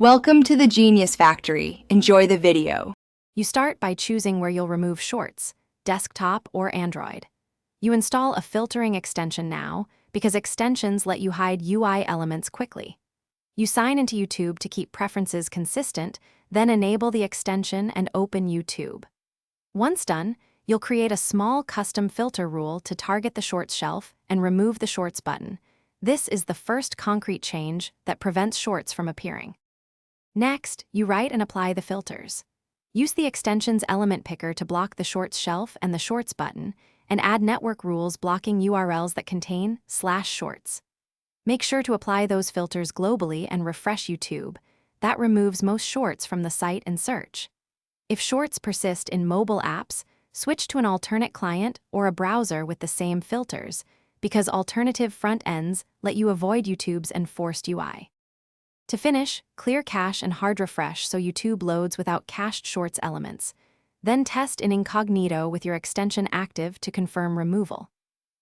Welcome to the Genius Factory. Enjoy the video. You start by choosing where you'll remove shorts, desktop or Android. You install a filtering extension now because extensions let you hide UI elements quickly. You sign into YouTube to keep preferences consistent, then enable the extension and open YouTube. Once done, you'll create a small custom filter rule to target the shorts shelf and remove the shorts button. This is the first concrete change that prevents shorts from appearing. Next, you write and apply the filters. Use the extension's element picker to block the shorts shelf and the shorts button, and add network rules blocking URLs that contain /shorts. Make sure to apply those filters globally and refresh YouTube. That removes most shorts from the site and search. If shorts persist in mobile apps, switch to an alternate client or a browser with the same filters, because alternative front ends let you avoid YouTube's enforced UI. To finish, clear cache and hard refresh so YouTube loads without cached shorts elements. Then test in incognito with your extension active to confirm removal.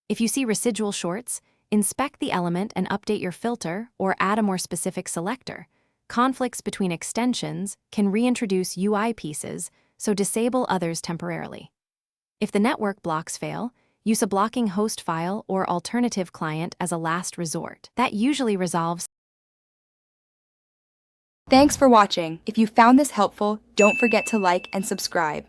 If you see residual shorts, inspect the element and update your filter or add a more specific selector. Conflicts between extensions can reintroduce UI pieces, so disable others temporarily. If the network blocks fail, use a blocking host file or alternative client as a last resort. That usually resolves. Thanks for watching. If you found this helpful, don't forget to like and subscribe.